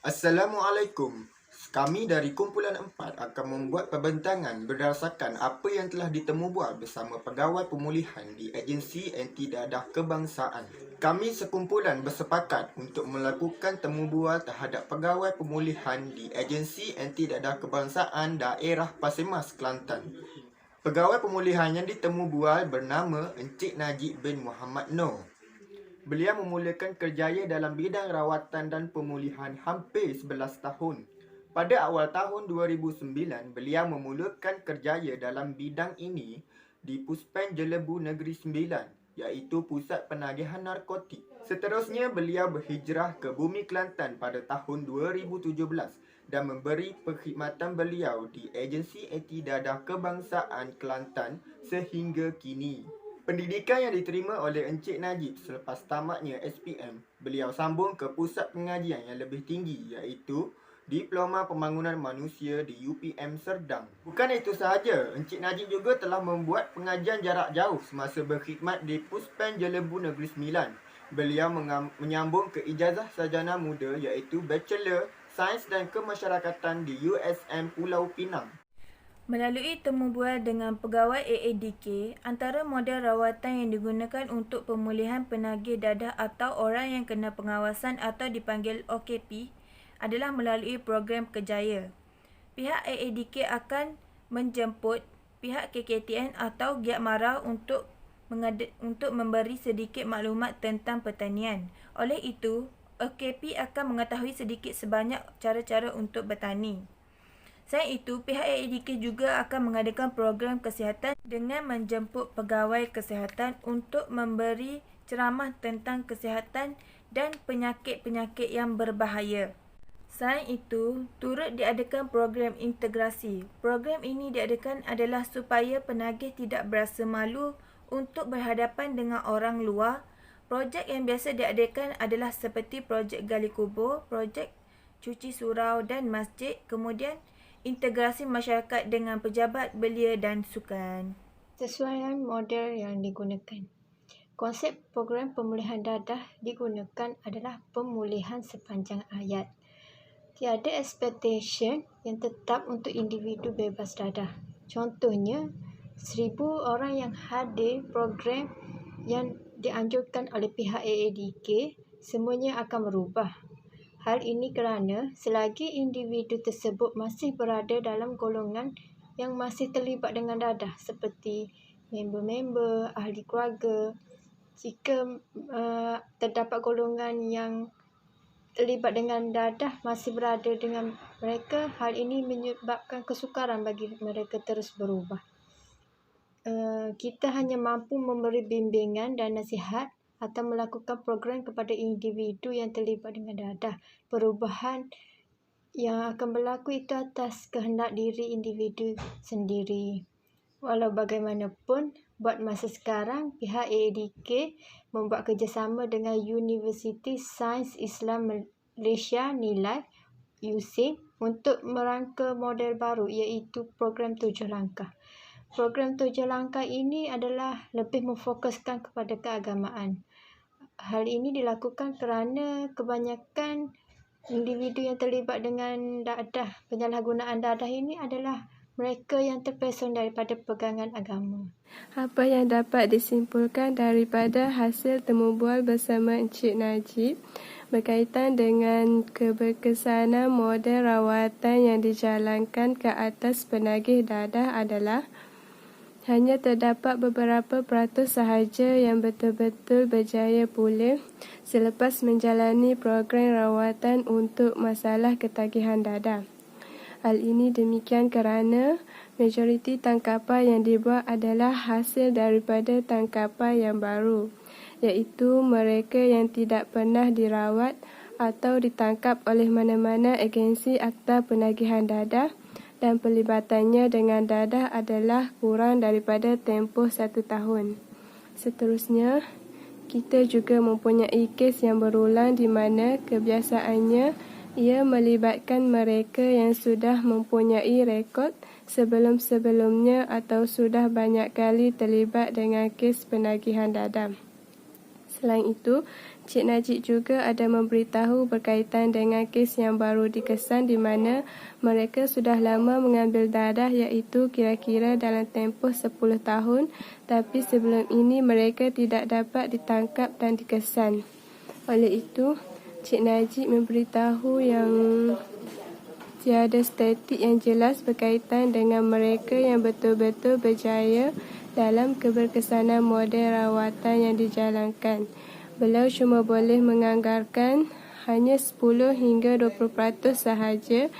Assalamualaikum. Kami dari Kumpulan 4 akan membuat pembentangan berdasarkan apa yang telah ditemubual bersama Pegawai Pemulihan di Agensi Anti Dadah Kebangsaan. Kami sekumpulan bersepakat untuk melakukan temubual terhadap Pegawai Pemulihan di Agensi Anti Dadah Kebangsaan Daerah Pasir Mas, Kelantan. Pegawai pemulihan yang ditemubual bernama Encik Najib bin Muhammad Noor. Beliau memulakan kerjaya dalam bidang rawatan dan pemulihan hampir 11 tahun. Pada awal tahun 2009, beliau memulakan kerjaya dalam bidang ini di Puspen Jelebu Negeri Sembilan, iaitu Pusat Penagihan Narkotik. Seterusnya, beliau berhijrah ke Bumi Kelantan pada tahun 2017 dan memberi perkhidmatan beliau di Agensi Anti Dadah Kebangsaan Kelantan sehingga kini. Pendidikan yang diterima oleh Encik Najib selepas tamatnya SPM, beliau sambung ke pusat pengajian yang lebih tinggi iaitu Diploma Pembangunan Manusia di UPM Serdang. Bukan itu sahaja, Encik Najib juga telah membuat pengajian jarak jauh semasa berkhidmat di Puspen Jelebu Negeri Sembilan. Beliau menyambung ke ijazah sarjana muda iaitu Bachelor Sains dan Kemasyarakatan di USM Pulau Pinang. Melalui temubual dengan pegawai AADK, antara model rawatan yang digunakan untuk pemulihan penagih dadah atau orang yang kena pengawasan atau dipanggil OKP adalah melalui program kerjaya. Pihak AADK akan menjemput pihak KKTN atau Giat Mara untuk memberi sedikit maklumat tentang pertanian. Oleh itu, OKP akan mengetahui sedikit sebanyak cara-cara untuk bertani. Selain itu, pihak AADK juga akan mengadakan program kesihatan dengan menjemput pegawai kesihatan untuk memberi ceramah tentang kesihatan dan penyakit-penyakit yang berbahaya. Selain itu, turut diadakan program integrasi. Program ini diadakan adalah supaya penagih tidak berasa malu untuk berhadapan dengan orang luar. Projek yang biasa diadakan adalah seperti projek gali kubur, projek cuci surau dan masjid, kemudian integrasi masyarakat dengan pejabat belia dan sukan. Sesuaian model yang digunakan. Konsep program pemulihan dadah digunakan adalah pemulihan sepanjang hayat. Tiada expectation yang tetap untuk individu bebas dadah. Contohnya, 1,000 orang yang hadir program yang dianjurkan oleh pihak AADK, semuanya akan berubah. Hal ini kerana selagi individu tersebut masih berada dalam golongan yang masih terlibat dengan dadah seperti member-member, ahli keluarga, jika terdapat golongan yang terlibat dengan dadah masih berada dengan mereka, hal ini menyebabkan kesukaran bagi mereka terus berubah. Kita hanya mampu memberi bimbingan dan nasihat atau melakukan program kepada individu yang terlibat dengan dadah. Perubahan yang akan berlaku itu atas kehendak diri individu sendiri. Walau bagaimanapun, buat masa sekarang, pihak AADK membuat kerjasama dengan Universiti Sains Islam Malaysia Nilai (USIM) untuk merangka model baru iaitu program 7 langkah. Program 7 langkah ini adalah lebih memfokuskan kepada keagamaan. Hal ini dilakukan kerana kebanyakan individu yang terlibat dengan dadah, penyalahgunaan dadah ini adalah mereka yang terpesong daripada pegangan agama. Apa yang dapat disimpulkan daripada hasil temubual bersama Encik Najib berkaitan dengan keberkesanan model rawatan yang dijalankan ke atas penagih dadah adalah hanya terdapat beberapa peratus sahaja yang betul-betul berjaya pulih selepas menjalani program rawatan untuk masalah ketagihan dadah. Hal ini demikian kerana majoriti tangkapan yang dibuat adalah hasil daripada tangkapan yang baru, iaitu mereka yang tidak pernah dirawat atau ditangkap oleh mana-mana agensi akta penagihan dadah dan pelibatan,nya dengan dadah adalah kurang daripada tempoh 1 tahun. Seterusnya, kita juga mempunyai kes yang berulang di mana kebiasaannya ia melibatkan mereka yang sudah mempunyai rekod sebelum-sebelumnya atau sudah banyak kali terlibat dengan kes penagihan dadah. Selain itu, Cik Najib juga ada memberitahu berkaitan dengan kes yang baru dikesan di mana mereka sudah lama mengambil dadah iaitu kira-kira dalam tempoh 10 tahun, tapi sebelum ini mereka tidak dapat ditangkap dan dikesan. Oleh itu, Cik Najib memberitahu yang tiada statistik yang jelas berkaitan dengan mereka yang betul-betul berjaya dalam keberkesanan model rawatan yang dijalankan. Beliau cuma boleh menganggarkan hanya 10 hingga 20% sahaja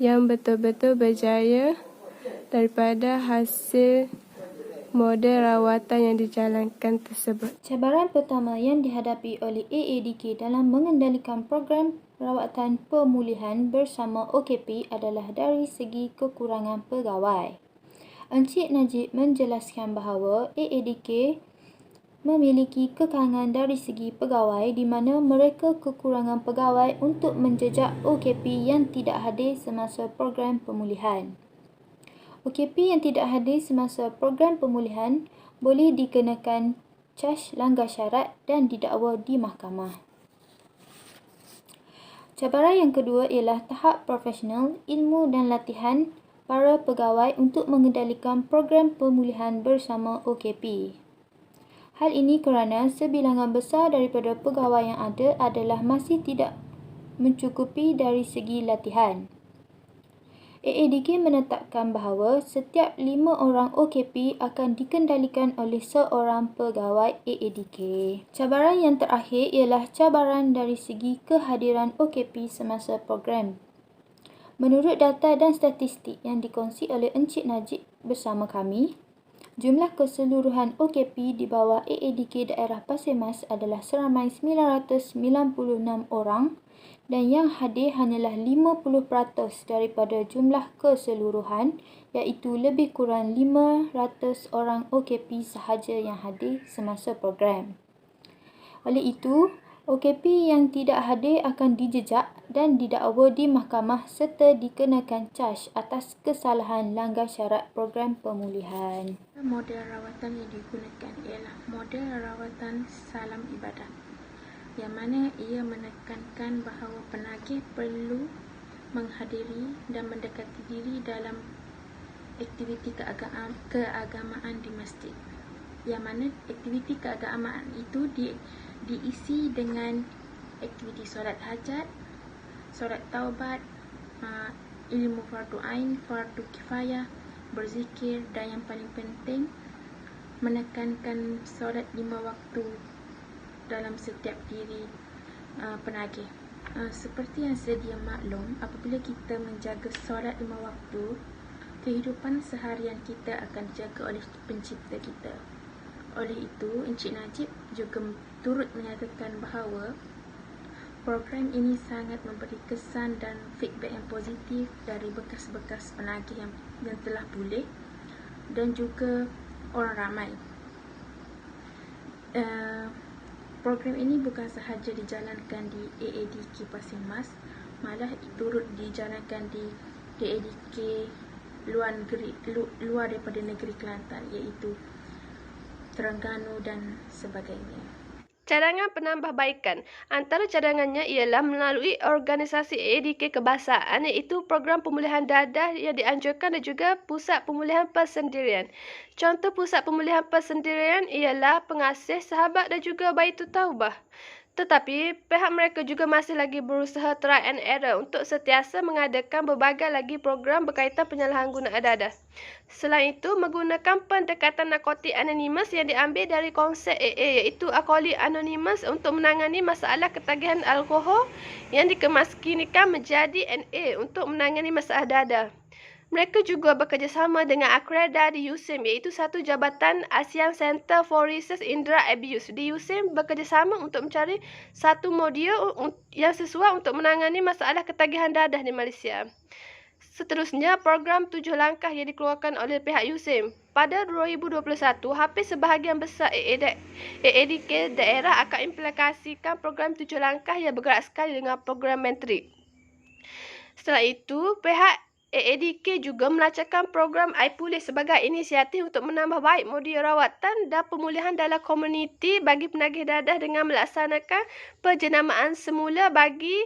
yang betul-betul berjaya daripada hasil model rawatan yang dijalankan tersebut. Cabaran pertama yang dihadapi oleh AADK dalam mengendalikan program rawatan pemulihan bersama OKP adalah dari segi kekurangan pegawai. Encik Najib menjelaskan bahawa AADK memiliki kekangan dari segi pegawai di mana mereka kekurangan pegawai untuk menjejak OKP yang tidak hadir semasa program pemulihan. OKP yang tidak hadir semasa program pemulihan boleh dikenakan caj langgar syarat dan didakwa di mahkamah. Cabaran yang kedua ialah tahap profesional, ilmu dan latihan para pegawai untuk mengendalikan program pemulihan bersama OKP. Hal ini kerana sebilangan besar daripada pegawai yang ada adalah masih tidak mencukupi dari segi latihan. AADK menetapkan bahawa setiap 5 orang OKP akan dikendalikan oleh seorang pegawai AADK. Cabaran yang terakhir ialah cabaran dari segi kehadiran OKP semasa program. Menurut data dan statistik yang dikongsi oleh Encik Najib bersama kami, jumlah keseluruhan OKP di bawah AADK daerah Pasir Mas adalah seramai 996 orang dan yang hadir hanyalah 50% daripada jumlah keseluruhan iaitu lebih kurang 500 orang OKP sahaja yang hadir semasa program. Oleh itu, OKP yang tidak hadir akan dijejak dan didakwa di mahkamah serta dikenakan caj atas kesalahan langgar syarat program pemulihan. Model rawatan yang digunakan ialah model rawatan salam ibadat, yang mana ia menekankan bahawa penagih perlu menghadiri dan mendekati diri dalam aktiviti keagamaan di masjid, yang mana aktiviti keagamaan itu diisi dengan aktiviti solat hajat, solat taubat, ilmu fardu ain, fardu kifayah, berzikir dan yang paling penting menekankan solat 5 waktu dalam setiap diri penagih. Seperti yang sedia maklum, apabila kita menjaga solat 5 waktu, kehidupan seharian kita akan dijaga oleh pencipta kita. Oleh itu, Encik Najib juga turut menyatakan bahawa program ini sangat memberi kesan dan feedback yang positif dari bekas-bekas penagih yang telah pulih dan juga orang ramai. Program ini bukan sahaja dijalankan di AADK Pasir Mas, malah turut dijalankan di AADK luar daripada negeri Kelantan iaitu Terengganu dan sebagainya. Cadangan penambahbaikan. Antara cadangannya ialah melalui organisasi AADK Kebangsaan iaitu program pemulihan dadah yang dianjurkan dan juga pusat pemulihan persendirian. Contoh pusat pemulihan persendirian ialah Pengasih, Sahabat dan juga Baitul Taubah. Tetapi pihak mereka juga masih lagi berusaha try and error untuk sentiasa mengadakan berbagai lagi program berkaitan penyalahgunaan dadah. Selain itu, menggunakan pendekatan narkotik anonymous yang diambil dari konsep AA iaitu Alcoholic Anonymous untuk menangani masalah ketagihan alkohol yang dikemaskinikan menjadi NA untuk menangani masalah dadah. Mereka juga bekerjasama dengan Akreda di USIM iaitu satu jabatan ASEAN Center for Research in Drug Abuse. Di USIM bekerjasama untuk mencari satu modul yang sesuai untuk menangani masalah ketagihan dadah di Malaysia. Seterusnya, program 7 langkah yang dikeluarkan oleh pihak USIM. Pada 2021, hampir sebahagian besar AADK daerah akan implementasikan program 7 langkah yang bergerak sekali dengan program mentrik. Setelah itu, pihak AADK juga melancarkan program iPulih sebagai inisiatif untuk menambah baik modul rawatan dan pemulihan dalam komuniti bagi penagih dadah dengan melaksanakan penjenamaan semula bagi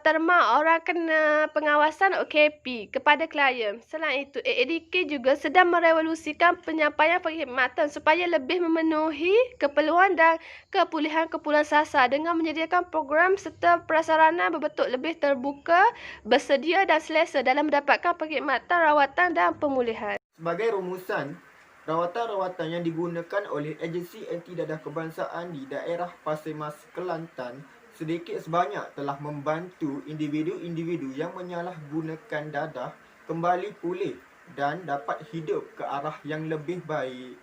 terma orang kena pengawasan OKP kepada klien. Selain itu, AADK juga sedang merevolusikan penyampaian perkhidmatan supaya lebih memenuhi keperluan dan kepulihan kumpulan sasar dengan menyediakan program serta prasarana berbentuk lebih terbuka, bersedia dan selesa dalam mendapatkan perkhidmatan rawatan dan pemulihan. Sebagai rumusan, rawatan-rawatan yang digunakan oleh agensi anti dadah kebangsaan di daerah Pasir Mas, Kelantan sedikit sebanyak telah membantu individu-individu yang menyalahgunakan dadah kembali pulih dan dapat hidup ke arah yang lebih baik.